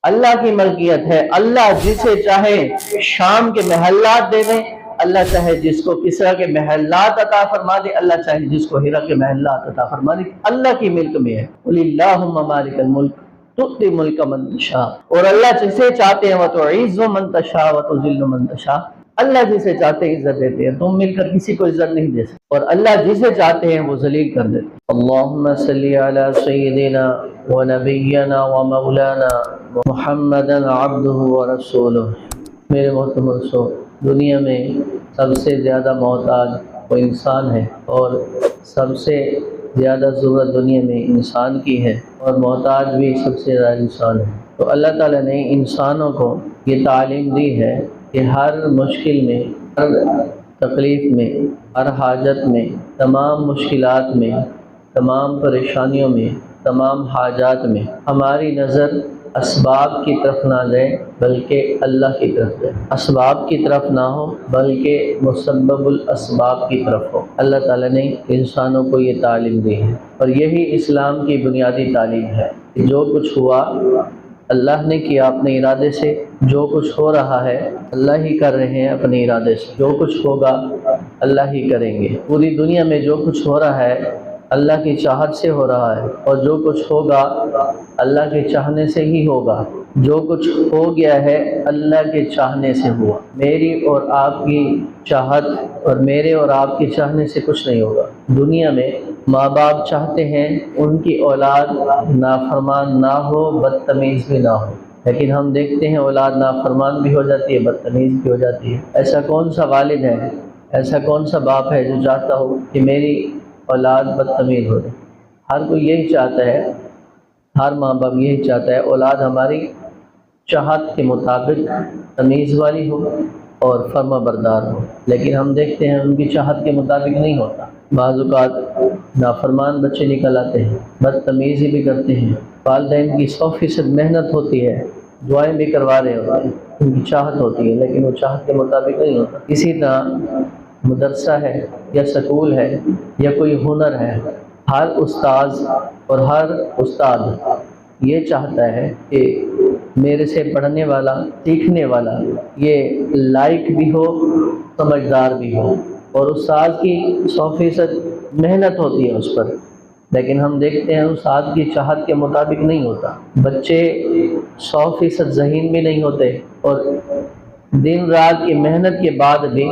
اللہ کی ملکیت ہے۔ اللہ جسے چاہے شام کے محلات دے دیں، اللہ چاہے جس کو کسرا کے محلات عطا فرما دے، اللہ چاہے جس کو ہرا کے محلات عطا فرما دے، اللہ کی ملک میں ہے۔ قل اللہم مالک الملک تؤتی الملک من تشاء، اور اللہ جسے چاہتے ہیں وہ تعز من تشاء و تذل من تشاء، اللہ جسے چاہتے ہیں عزت دیتے ہیں، تم مل کر کسی کو عزت نہیں دے سکتے، اور اللہ جسے چاہتے ہیں وہ ذلیل کر دیتے ہیں۔ اللہم صلی علی سیدنا و نبینا و مولانا محمد عبدہ و رسولہ۔ میرے محترم دوستو، دنیا میں سب سے زیادہ محتاج وہ انسان ہے، اور سب سے زیادہ ضرورت دنیا میں انسان کی ہے، اور محتاج بھی سب سے زیادہ انسان ہے۔ تو اللہ تعالیٰ نے انسانوں کو یہ تعلیم دی ہے کہ ہر مشکل میں، ہر تکلیف میں، ہر حاجت میں، تمام مشکلات میں، تمام پریشانیوں میں، تمام حاجات میں ہماری نظر اسباب کی طرف نہ جائے بلکہ اللہ کی طرف جائے، اسباب کی طرف نہ ہو بلکہ مسبب الاسباب کی طرف ہو۔ اللہ تعالیٰ نے انسانوں کو یہ تعلیم دی ہے، اور یہی اسلام کی بنیادی تعلیم ہے کہ جو کچھ ہوا اللہ نے کیا اپنے ارادے سے، جو کچھ ہو رہا ہے اللہ ہی کر رہے ہیں اپنے ارادے سے، جو کچھ ہوگا اللہ ہی کریں گے۔ پوری دنیا میں جو کچھ ہو رہا ہے اللہ کی چاہت سے ہو رہا ہے، اور جو کچھ ہوگا اللہ کے چاہنے سے ہی ہوگا۔ جو کچھ ہو گیا ہے اللہ کے چاہنے سے ہوا۔ میری اور آپ کی چاہت اور میرے اور آپ کے چاہنے سے کچھ نہیں ہوگا۔ دنیا میں ماں باپ چاہتے ہیں ان کی اولاد نافرمان نہ ہو، بدتمیز بھی نہ ہو، لیکن ہم دیکھتے ہیں اولاد نافرمان بھی ہو جاتی ہے، بدتمیز بھی ہو جاتی ہے۔ ایسا کون سا والد ہے، ایسا کون سا باپ ہے جو چاہتا ہو کہ میری اولاد بدتمیز ہو جائے؟ ہر کوئی یہی چاہتا ہے، ہر ماں باپ یہی چاہتا ہے اولاد ہماری چاہت کے مطابق تمیز والی ہو اور فرما بردار ہو، لیکن ہم دیکھتے ہیں ان کی چاہت کے مطابق نہیں ہوتا۔ بعض اوقات نافرمان بچے نکل آتے ہیں، بدتمیزی بھی کرتے ہیں، والدین کی 100% محنت ہوتی ہے، دعائیں بھی کروا رہے ہوتے ہیں، ان کی چاہت ہوتی ہے لیکن وہ چاہت کے مطابق نہیں ہوتا۔ اسی طرح مدرسہ ہے یا سکول ہے یا کوئی ہنر ہے، ہر استاذ اور ہر استاد یہ چاہتا ہے کہ میرے سے پڑھنے والا، سیکھنے والا یہ لائق بھی ہو، سمجھدار بھی ہو، اور استاد کی 100% محنت ہوتی ہے اس پر، لیکن ہم دیکھتے ہیں استاد کی چاہت کے مطابق نہیں ہوتا۔ بچے 100% ذہین بھی نہیں ہوتے، اور دن رات کی محنت کے بعد بھی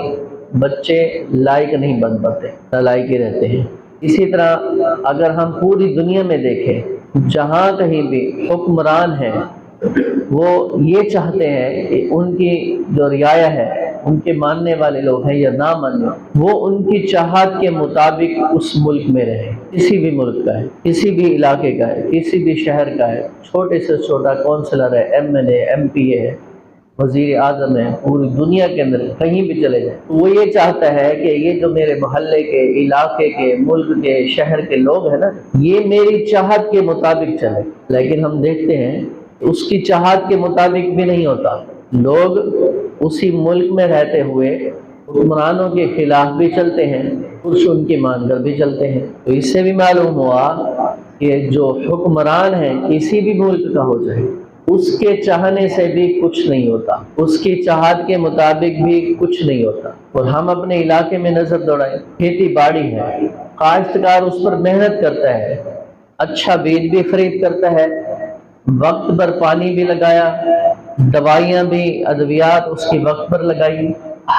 بچے لائق نہیں بن پاتے، نالائق ہی رہتے ہیں۔ اسی طرح اگر ہم پوری دنیا میں دیکھیں، جہاں کہیں بھی حکمران ہیں وہ یہ چاہتے ہیں کہ ان کی جو رعایا ہے، ان کے ماننے والے لوگ ہیں یا نہ ماننے، وہ ان کی چاہت کے مطابق اس ملک میں رہیں، کسی بھی ملک کا ہے، کسی بھی علاقے کا ہے، کسی بھی شہر کا ہے، چھوٹے سے چھوٹا کونسلر ہے، MLA MP ہے، وزیر اعظم ہے، پوری دنیا کے اندر کہیں بھی چلے جائیں، وہ یہ چاہتا ہے کہ یہ جو میرے محلے کے، علاقے کے، ملک کے، شہر کے لوگ ہیں نا، یہ میری چاہت کے مطابق چلے، لیکن ہم دیکھتے ہیں اس کی چاہت کے مطابق بھی نہیں ہوتا۔ لوگ اسی ملک میں رہتے ہوئے حکمرانوں کے خلاف بھی چلتے ہیں، کچھ ان کی مان کر بھی چلتے ہیں۔ تو اس سے بھی معلوم ہوا کہ جو حکمران ہے کسی بھی ملک کا ہو جائے، اس کے چاہنے سے بھی کچھ نہیں ہوتا، اس کی چاہت کے مطابق بھی کچھ نہیں ہوتا۔ اور ہم اپنے علاقے میں نظر دوڑائیں، کھیتی باڑی ہے، کاشتکار اس پر محنت کرتا ہے، اچھا بیج بھی خرید کرتا ہے، وقت پر پانی بھی لگایا، دوائیاں بھی، ادویات اس کی وقت پر لگائی،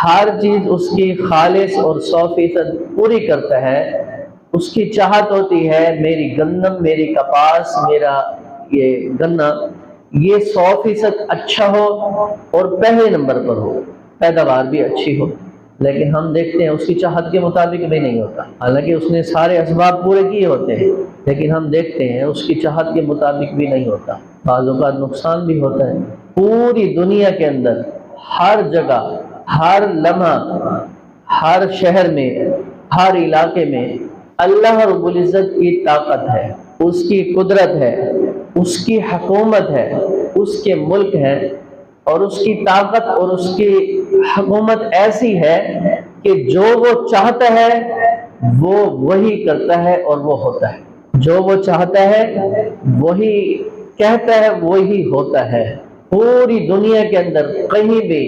ہر چیز اس کی خالص اور 100% پوری کرتا ہے۔ اس کی چاہت ہوتی ہے میری گندم، میری کپاس، میرا یہ گنا یہ 100% اچھا ہو اور پہلے نمبر پر ہو، پیداوار بھی اچھی ہو، لیکن ہم دیکھتے ہیں اس کی چاہت کے مطابق بھی نہیں ہوتا، حالانکہ اس نے سارے اسباب پورے کیے ہوتے ہیں، لیکن ہم دیکھتے ہیں اس کی چاہت کے مطابق بھی نہیں ہوتا، بعض اوقات نقصان بھی ہوتا ہے۔ پوری دنیا کے اندر ہر جگہ، ہر لمحہ، ہر شہر میں، ہر علاقے میں اللہ رب العزت کی طاقت ہے، اس کی قدرت ہے، اس کی حکومت ہے، اس کے ملک ہے، اور اس کی طاقت اور اس کی حکومت ایسی ہے کہ جو وہ چاہتا ہے وہ وہی کرتا ہے اور وہ ہوتا ہے، جو وہ چاہتا ہے وہی کہتا ہے وہی ہوتا ہے۔ پوری دنیا کے اندر کہیں بھی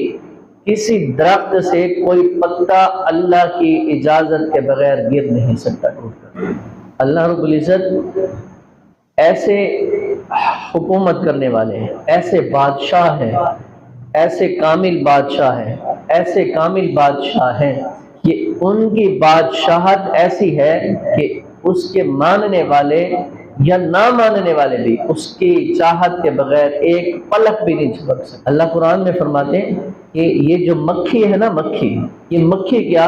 کسی درخت سے کوئی پتا اللہ کی اجازت کے بغیر گر نہیں سکتا ٹوٹ کر۔ اللہ رب العزت ایسے حکومت کرنے والے ہیں، ایسے بادشاہ ہیں، ایسے کامل بادشاہ ہیں، ایسے کامل بادشاہ ہیں کہ ان کی بادشاہت ایسی ہے کہ اس کے ماننے والے یا نہ ماننے والے بھی اس کی چاہت کے بغیر ایک پلک بھی نہیں جھپک سکتے۔ اللہ قرآن میں فرماتے ہیں کہ یہ جو مکھی ہے نا، مکھی، یہ مکھی کیا،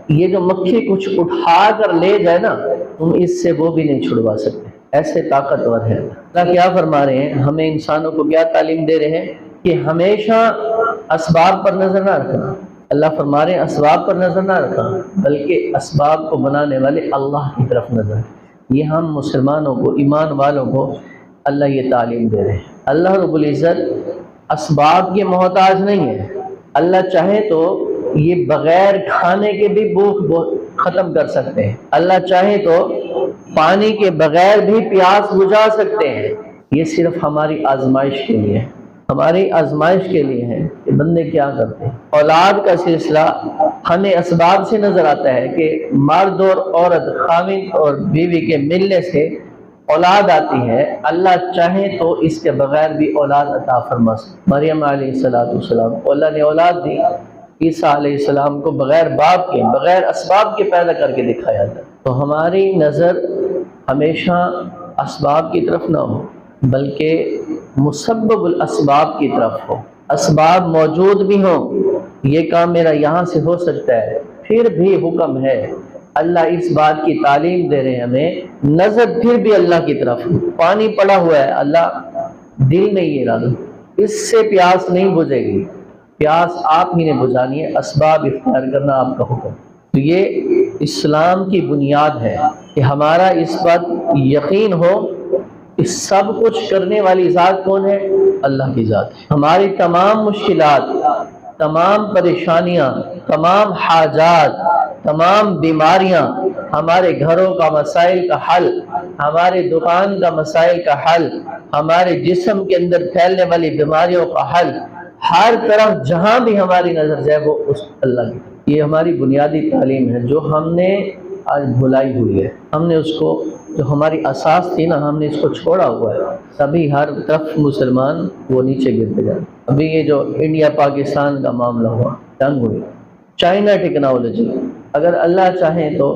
یہ جو مکھی کچھ اٹھا کر لے جائے نا، تم اس سے وہ بھی نہیں چھڑوا سکتے، ایسے طاقتور ہے۔ اللہ کیا فرما رہے ہیں، ہمیں انسانوں کو کیا تعلیم دے رہے ہیں کہ ہمیشہ اسباب پر نظر نہ رکھنا۔ اللہ فرما رہے ہیں اسباب پر نظر نہ رکھنا، بلکہ اسباب کو بنانے والے اللہ کی طرف نظر۔ یہ ہم مسلمانوں کو، ایمان والوں کو اللہ یہ تعلیم دے رہے ہیں۔ اللہ رب العزت اسباب کے محتاج نہیں ہے۔ اللہ چاہے تو یہ بغیر کھانے کے بھی بھوک ختم کر سکتے ہیں، اللہ چاہے تو پانی کے بغیر بھی پیاس بجھا سکتے ہیں۔ یہ صرف ہماری آزمائش کے لیے ہے، ہماری آزمائش کے لیے ہے کہ بندے کیا کرتے ہیں۔ اولاد کا سلسلہ ہمیں اسباب سے نظر آتا ہے کہ مرد اور عورت، خاوند اور بیوی کے ملنے سے اولاد آتی ہے۔ اللہ چاہے تو اس کے بغیر بھی اولاد عطا فرما سکتے۔ مریم علیہ السلام کو اللہ نے اولاد دی، عیسیٰ علیہ السلام کو بغیر باپ کے، بغیر اسباب کے پیدا کر کے دکھایا تھا۔ تو ہماری نظر ہمیشہ اسباب کی طرف نہ ہو، بلکہ مسبب الاسباب کی طرف ہو۔ اسباب موجود بھی ہوں، یہ کام میرا یہاں سے ہو سکتا ہے، پھر بھی حکم ہے، اللہ اس بات کی تعلیم دے رہے ہیں ہمیں، نظر پھر بھی اللہ کی طرف۔ پانی پڑا ہوا ہے، اللہ دل میں یہ ارادہ، اس سے پیاس نہیں بجھے گی، پیاس آپ ہی نے بجھانی ہے، اسباب اختیار کرنا آپ کا حکم۔ تو یہ اسلام کی بنیاد ہے کہ ہمارا اس بات یقین ہو کہ سب کچھ کرنے والی ذات کون ہے؟ اللہ کی ذات ہے۔ ہماری تمام مشکلات، تمام پریشانیاں، تمام حاجات، تمام بیماریاں، ہمارے گھروں کا مسائل کا حل، ہمارے دکان کا مسائل کا حل، ہمارے جسم کے اندر پھیلنے والی بیماریوں کا حل، ہر طرف جہاں بھی ہماری نظر جائے وہ اس اللہ کی۔ یہ ہماری بنیادی تعلیم ہے جو ہم نے آج بھلائی ہوئی ہے۔ ہم نے اس کو، جو ہماری اساس تھی نا، ہم نے اس کو چھوڑا ہوا ہے۔ سبھی ہر طرف مسلمان وہ نیچے گرتے جائیں۔ ابھی یہ جو انڈیا پاکستان کا معاملہ ہوا، جنگ ہوئی، چائنا ٹیکنالوجی، اگر اللہ چاہیں تو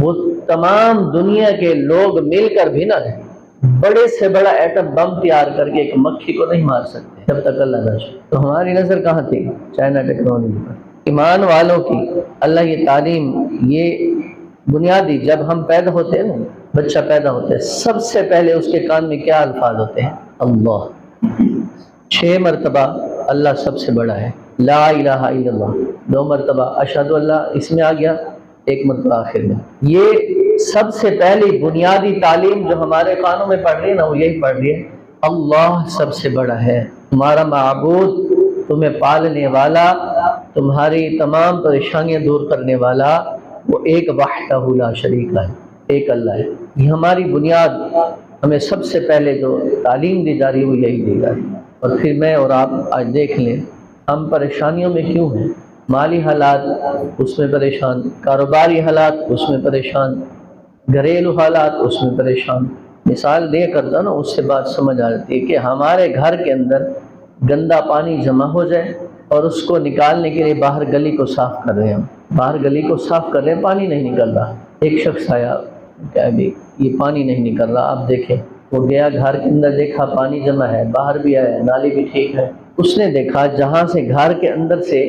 وہ تمام دنیا کے لوگ مل کر بھی نہ رہیں، بڑے سے بڑا ایٹم بم تیار کر کے ایک مکھی کو نہیں مار سکتے جب تک اللہ نہ چاہے۔ تو ہماری نظر کہاں تھی؟ چائنا ٹیکنالوجی پر۔ ایمان والوں کی اللہ یہ تعلیم، یہ بنیادی، جب ہم پیدا ہوتے ہیں نا، بچہ پیدا ہوتا ہے، سب سے پہلے اس کے کان میں کیا الفاظ ہوتے ہیں؟ اللہ۔ 6 مرتبہ اللہ سب سے بڑا ہے، لا الہ الا اللہ، 2 مرتبہ اشہد اللہ، اس میں آ گیا، 1 مرتبہ آخر میں۔ یہ سب سے پہلی بنیادی تعلیم جو ہمارے کانوں میں پڑھ رہی ہے نا، وہ یہی پڑھ رہی ہے، اللہ سب سے بڑا ہے، تمہارا معبود، تمہیں پالنے والا، تمہاری تمام پریشانیاں دور کرنے والا، وہ ایک وحدہ لا شریک ہے، ایک اللہ ہے۔ یہ ہماری بنیاد، ہمیں سب سے پہلے جو تعلیم دی جا رہی ہے وہ یہی دی جا رہی ہے۔ اور پھر میں اور آپ آج دیکھ لیں ہم پریشانیوں میں کیوں ہیں۔ مالی حالات اس میں پریشان، کاروباری حالات اس میں پریشان، گھریلو حالات اس میں پریشان۔ مثال دے کرتا نا، اس سے بات سمجھ آ جاتی ہے کہ ہمارے گھر کے اندر گندا پانی جمع ہو جائے اور اس کو نکالنے کے لیے باہر گلی کو صاف کر رہے ہیں، ہم باہر گلی کو صاف کر رہے ہیں، پانی نہیں نکل رہا۔ ایک شخص آیا، کیا بھی یہ پانی نہیں نکل رہا، آپ دیکھیں۔ وہ گیا گھر کے اندر، دیکھا پانی جمع ہے، باہر بھی آیا، نالی بھی ٹھیک ہے۔ اس نے دیکھا جہاں سے گھر کے اندر سے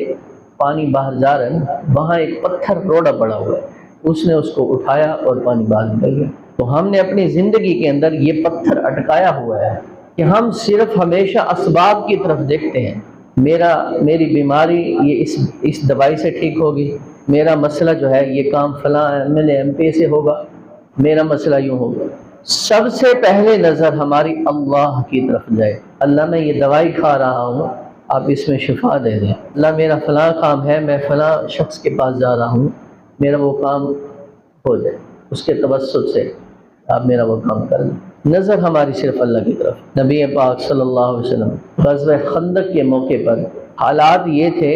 پانی باہر جا رہا ہے وہاں ایک پتھر روڑا پڑا ہوا ہے، اس نے اس کو اٹھایا اور پانی باہر نکل گیا۔ تو ہم نے اپنی زندگی کے اندر یہ پتھر اٹکایا ہوا ہے کہ ہم صرف ہمیشہ اسباب کی طرف دیکھتے ہیں۔ میری بیماری یہ اس دوائی سے ٹھیک ہوگی، میرا مسئلہ جو ہے یہ کام فلاں MLA MP سے ہوگا، میرا مسئلہ یوں ہوگا۔ سب سے پہلے نظر ہماری اللہ کی طرف جائے، اللہ میں یہ دوائی کھا رہا ہوں، آپ اس میں شفا دے دیں۔ اللہ میرا فلاں کام ہے، میں فلاں شخص کے پاس جا رہا ہوں، میرا وہ کام ہو جائے، اس کے توسط سے آپ میرا وہ کام کر دیں۔ نظر ہماری صرف اللہ کی طرف۔ نبی پاک صلی اللہ علیہ وسلم غزوہ خندق کے موقع پر حالات یہ تھے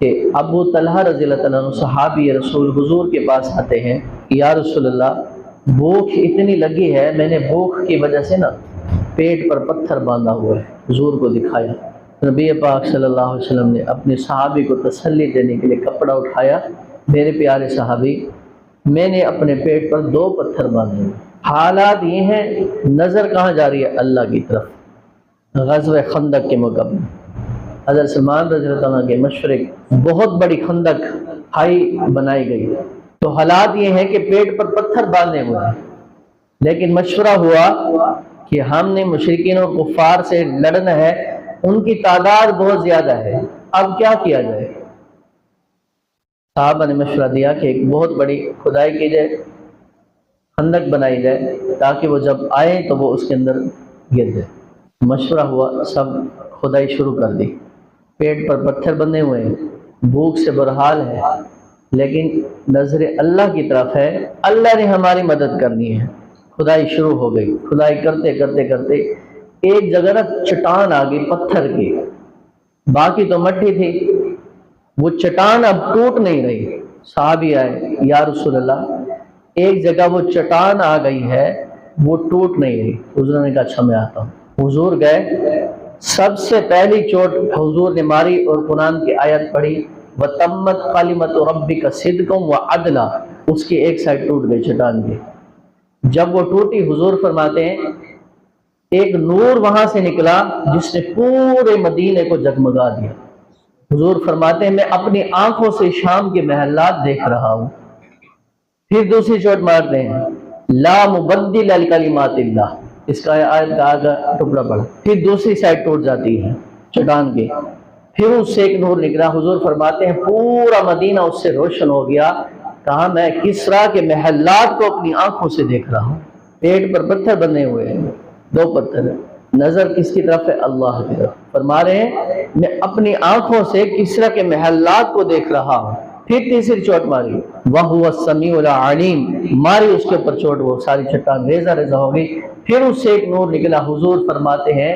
کہ ابو طلحہ رضی اللہ تعالیٰ عنہ صحابی رسول حضور کے پاس آتے ہیں، یا رسول اللہ بھوک اتنی لگی ہے، میں نے بھوک کی وجہ سے نا پیٹ پر پتھر باندھا ہوا ہے، حضور کو دکھایا۔ نبی پاک صلی اللہ علیہ وسلم نے اپنے صحابی کو تسلی دینے کے لیے کپڑا اٹھایا، میرے پیارے صحابی میں نے اپنے پیٹ پر 2 پتھر باندھے۔ حالات یہ ہیں، نظر کہاں جا رہی ہے؟ اللہ کی طرف۔ غزوہ خندق کے موقع پر حضرت سلمان رضی اللہ عنہ کے مشورے بہت بڑی خندق کھائی بنائی گئی، تو حالات یہ ہیں کہ پیٹ پر پتھر باندھے ہوئے ہیں، لیکن مشورہ ہوا کہ ہم نے مشرکین اور کفار سے لڑنا ہے، ان کی تعداد بہت زیادہ ہے، اب کیا کیا جائے؟ صحابہ نے مشورہ دیا کہ ایک بہت بڑی کھدائی کی جائے، خندق بنائی جائے، تاکہ وہ جب آئے تو وہ اس کے اندر گر جائے۔ مشورہ ہوا، سب کھدائی شروع کر دی، پیٹ پر پتھر بندھے ہوئے ہیں، بھوک سے برحال ہے، لیکن نظر اللہ کی طرف ہے، اللہ نے ہماری مدد کرنی ہے۔ کھدائی شروع ہو گئی، کھدائی کرتے کرتے کرتے ایک جگہ نا چٹان آ گئی پتھر کی، باقی تو مٹی تھی، وہ چٹان اب ٹوٹ نہیں رہی۔ صحابی آئے، یا رسول اللہ ایک جگہ وہ چٹان آ گئی ہے، وہ ٹوٹ نہیں رہی۔ حضور نے کہا اچھا میں آتا ہوں۔ حضور گئے، سب سے پہلی چوٹ حضور نے ماری اور قرآن کی آیت پڑھی، وَتَمَّتْ كَلِمَةُ رَبِّكَ صِدْقًا وَعَدْلًا، اس کی ایک سائڈ ٹوٹ گئی چٹان کی۔ جب وہ ٹوٹی، حضور فرماتے ہیں ایک نور وہاں سے نکلا جس نے پورے مدینے کو جگمگا دیا۔ حضور فرماتے ہیں میں اپنی آنکھوں سے شام کے محلات دیکھ رہا ہوں۔ پھر دوسری چوٹ مارتے ہیں، لا مبدل لکلمات اللہ، اس کا آیت کا آگا ٹکڑا پڑا، پھر دوسری سائڈ ٹوٹ جاتی ہے چٹان کی، پھر اس سے ایک نور نکلا۔ حضور فرماتے ہیں پورا مدینہ اس سے روشن ہو گیا۔ کہا میں کسرا کے محلات کو اپنی آنکھوں سے دیکھ رہا ہوں، پیٹ پر پتھر بندھے ہوئے ہیں، 2 پتھر ہیں، نظر کس کی طرف ہے؟ اللہ کی طرف۔ فرما رہے ہیں میں اپنی آنکھوں سے کسرا کے محلات کو دیکھ رہا ہوں۔ پھر تیسری چوٹ ماری، وَهُوَ السَّمِيعُ الْعَلِيمُ، ماری اس کے اوپر چوٹ، وہ ساری چٹان ریزہ ریزہ ہو گئی۔ پھر اس سے ایک نور نکلا۔ حضور فرماتے ہیں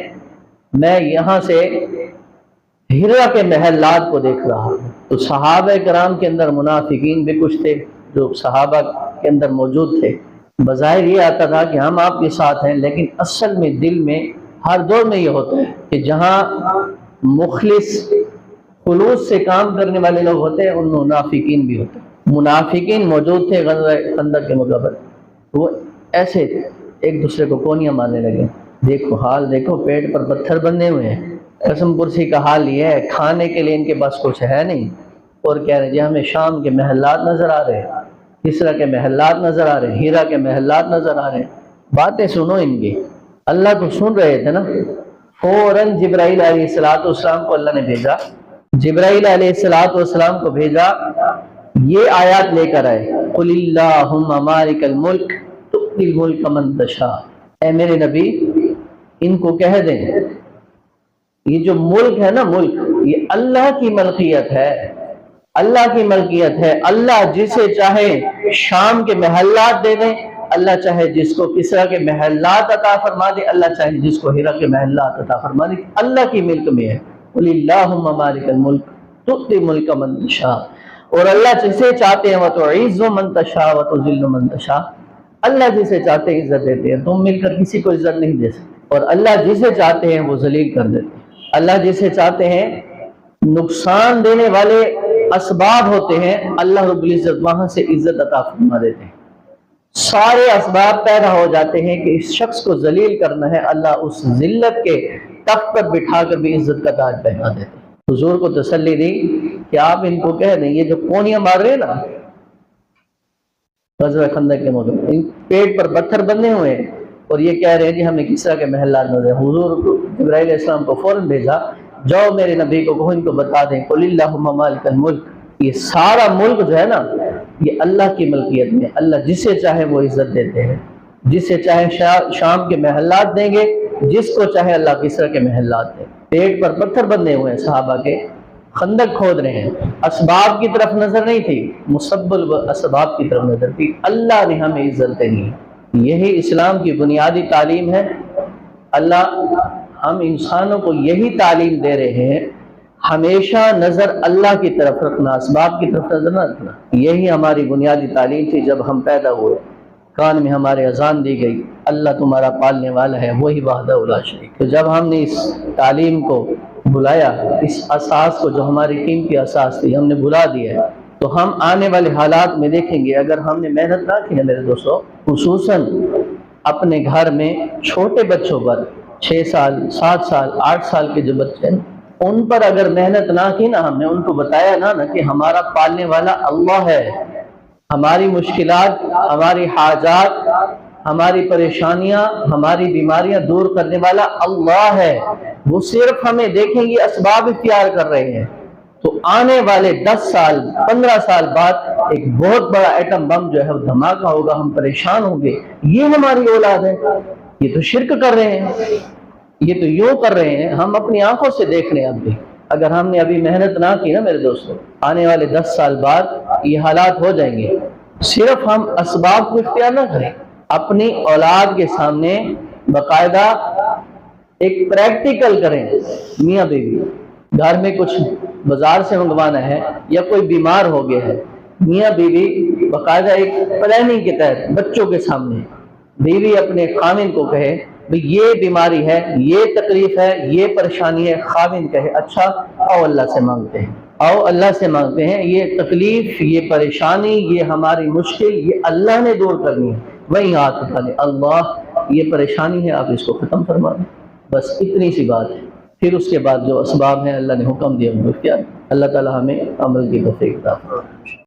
میں یہاں سے ہیرا کے محلات کو دیکھ رہا ہوں۔ تو صحابہ کرام کے اندر منافقین بھی کچھ تھے جو صحابہ کے اندر موجود تھے۔ بظاہر یہ آتا تھا کہ ہم آپ کے ساتھ ہیں، لیکن اصل میں دل میں ہر دور میں یہ ہوتا ہے کہ جہاں مخلص خلوص سے کام کرنے والے لوگ ہوتے ہیں، ان منافقین بھی ہوتے ہیں۔ منافقین موجود تھے غزوہ خندق کے موقع پر، وہ ایسے تھے، ایک دوسرے کو کونیاں مارنے لگے۔ دیکھو حال دیکھو، پیٹ پر پتھر بندھے ہوئے ہیں۔ قسم پرسی کا حال یہ ہے، کھانے کے لیے ان کے پاس کچھ ہے نہیں، اور کہہ رہے جی ہمیں شام کے محلات نظر آ رہے ہیں، کسرا کے محلات نظر آ رہے ہیں، ہیرا کے محلات نظر آ رہے ہیں۔ باتیں سنو ان کی، اللہ تو سن رہے تھے نا۔ فوراً جبرائیل علیہ السلام کو اللہ نے بھیجا، جبرائیل علیہ السلام کو بھیجا، یہ آیات لے کر آئے، قُلِ اللَّهُمَّ مَالِكَ الْمُلْكِ تُؤْتِي الْمُلْكَ مَن تَشَاءُ، اے میرے نبی ان کو کہہ دیں یہ جو ملک ہے نا، ملک یہ اللہ کی ملکیت ہے، اللہ کی ملکیت ہے۔ اللہ جسے چاہے شام کے محلات دے دیں، اللہ چاہے جس کو کسرا کے محلات عطا فرما دے، اللہ چاہے جس کو ہیرا کے محلات عطا فرما دے، اللہ کی ملک میں ہے۔ قُلِ اللَّهُمَّ مَالِكَ الْمُلْكِ تُؤْتِي الْمُلْكَ مَن تَشَاءُ، اور اللہ جسے چاہتے ہیں وَتُعِزُّ مَن تَشَاءُ وَتُذِلُّ مَن تَشَاءُ، اللہ جسے چاہتے ہیں عزت دیتے ہیں، تم مل کر کسی کو عزت نہیں دے سکتے، اور اللہ جسے چاہتے ہیں وہ ذلیل کر دیتے ہیں۔ اللہ جسے چاہتے ہیں نقصان دینے والے اسباب ہوتے ہیں، اللہ رب العزت وہاں سے عزت عطا فرما دیتے ہیں۔ سارے اسباب پیدا ہو جاتے ہیں کہ اس شخص کو ذلیل کرنا ہے، اللہ اس ذلت کے تخت پر بٹھا کر بھی عزت کا تاج پہنا دیتے ہیں۔ حضور کو تسلی دی کہ آپ ان کو کہہ دیں، یہ جو کونیاں مار رہے ہیں نا غزوہ خندق کے موقع ان پیٹ پر پتھر بندھے ہوئے ہیں، اور یہ کہہ رہے ہیں جی ہمیں کسرا کے محلات نظر۔ حضور جبرائیل علیہ السلام کو فوراً بھیجا، جاؤ میرے نبی کو کہو ان کو بتا دیں قُلِ اللَّهُمَّ مَالِكَ الْمُلْكِ، یہ سارا ملک جو ہے نا یہ اللہ کی ملکیت میں، اللہ جسے چاہے وہ عزت دیتے ہیں، جسے چاہے شام کے محلات دیں گے، جس کو چاہے اللہ کسرا کے محلات دیں۔ پیٹ پر پتھر بندھے ہوئے ہیں صحابہ کے، خندق کھود رہے ہیں، اسباب کی طرف نظر نہیں تھی، مسبب اسباب کی طرف نظر تھی۔ اللہ نے ہمیں عزت دینی ہے، یہی اسلام کی بنیادی تعلیم ہے۔ اللہ ہم انسانوں کو یہی تعلیم دے رہے ہیں، ہمیشہ نظر اللہ کی طرف رکھنا، اسباب کی طرف نظر نہ رکھنا۔ یہی ہماری بنیادی تعلیم تھی جب ہم پیدا ہوئے، کان میں ہمارے اذان دی گئی، اللہ تمہارا پالنے والا ہے، وہی وحدہ لا شریک۔ تو جب ہم نے اس تعلیم کو بھلایا، اس اساس کو جو ہماری قیمتی اساس تھی ہم نے بھلا دیا ہے، تو ہم آنے والے حالات میں دیکھیں گے اگر ہم نے محنت نہ کی ہے میرے دوستو، خصوصاً اپنے گھر میں چھوٹے بچوں پر 6 سال 7 سال 8 سال کے جو بچے ہیں ان پر اگر محنت نہ کی نا، ہم نے ان کو بتایا نا کہ ہمارا پالنے والا اللہ ہے، ہماری مشکلات، ہماری حاجات، ہماری پریشانیاں، ہماری بیماریاں دور کرنے والا اللہ ہے، وہ صرف ہمیں دیکھیں گے اسباب اختیار کر رہے ہیں، تو آنے والے 10 سال 15 سال بعد ایک بہت بڑا ایٹم بم جو ہے وہ دھماکہ ہوگا، ہم پریشان ہوں گے، یہ ہماری اولاد ہے، یہ تو شرک کر رہے ہیں، یہ تو یوں کر رہے ہیں، ہم اپنی آنکھوں سے دیکھ رہے ہیں اب بھی۔ اگر ہم نے ابھی محنت نہ کی نا میرے دوستو، آنے والے 10 سال بعد یہ حالات ہو جائیں گے۔ صرف ہم اسباب کو اختیار نہ کریں، اپنی اولاد کے سامنے باقاعدہ ایک پریکٹیکل کریں، میاں بیوی گھر میں کچھ بازار سے منگوانا ہے یا کوئی بیمار ہو گیا ہے، میاں بیوی باقاعدہ ایک پلاننگ کے تحت بچوں کے سامنے بیوی اپنے خاوند کو کہے بھئی یہ بیماری ہے، یہ تکلیف ہے، یہ پریشانی ہے، خاوند کہے اچھا آؤ اللہ سے مانگتے ہیں، آؤ اللہ سے مانگتے ہیں، یہ تکلیف، یہ پریشانی، یہ ہماری مشکل، یہ اللہ نے دور کرنی ہے، وہیں ہاتھ اٹھا لیں، اللہ یہ پریشانی ہے آپ اس کو ختم فرما دیں، بس اتنی سی بات ہے۔ پھر اس کے بعد جو اسباب ہیں اللہ نے حکم دیا ان کو اختیار۔ اللہ تعالی ہمیں عمل کی توفیق عطا فرمائے۔